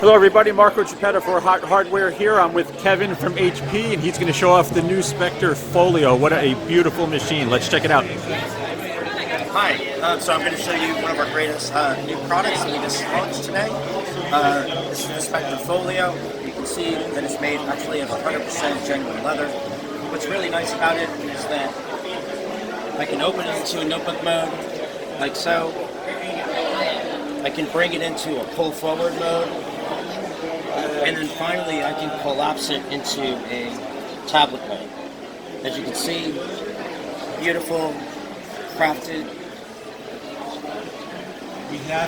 Hello everybody, Marco Geppetta for Hot Hardware here. I'm with Kevin from HP and he's going to show off the new Spectre Folio. What a beautiful machine. Let's check it out. Hi, so I'm going to show you one of our greatest new products that we just launched today. This is the Spectre Folio. You can see that it's made actually of 100% genuine leather. What's really nice about it is that I can open it into a notebook mode, like so. I can bring it into a pull forward mode. And then finally, I can collapse it into a tablet mode. As you can see, beautiful, crafted.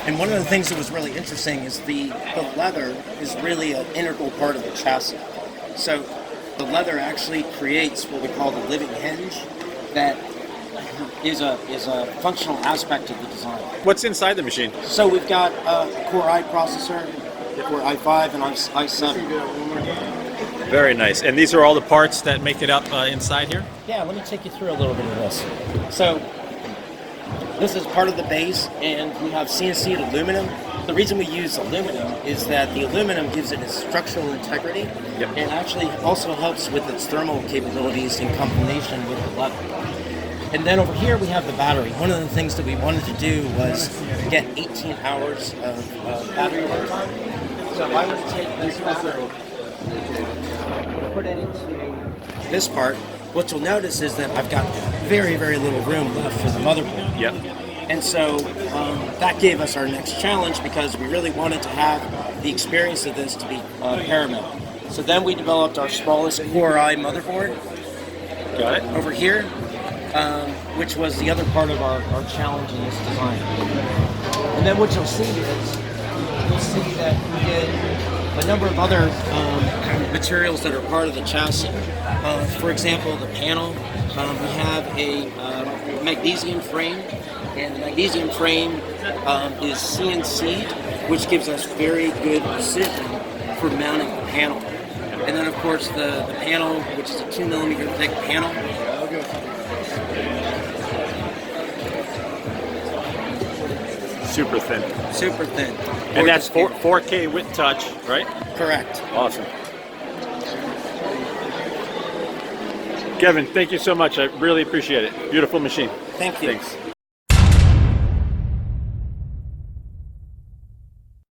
And one of the things that was really interesting is the leather is really an integral part of the chassis. So the leather actually creates what we call the living hinge that is a functional aspect of the design. What's inside the machine? So we've got a Core i processor, Core i5 and i7. Very nice. And these are all the parts that make it up inside here? Yeah, let me take you through a little bit of this. So this is part of the base, and we have CNC'd aluminum. The reason we use aluminum is that the aluminum gives it its structural integrity, and actually also helps with its thermal capabilities in combination with the leather. And then over here we have the battery. One of the things that we wanted to do was get 18 hours of battery runtime. So if I were to take this battery, put it into this part, what you'll notice is that I've got very, very little room left for the motherboard. Yep. And so that gave us our next challenge because we really wanted to have the experience of this to be paramount. So then we developed our smallest Core i motherboard. Got it. Over here. Which was the other part of our challenge in this design. And then what you'll see is, you'll see that we did a number of other materials that are part of the chassis. For example, the panel. We have a magnesium frame, and the magnesium frame is CNC'd, which gives us very good precision for mounting the panel. And then of course the panel, which is a 2mm thick panel, Super thin. Super thin. And that's 4K with touch, right? Correct. Awesome. Kevin, thank you so much. I really appreciate it. Beautiful machine. Thank you. Thanks.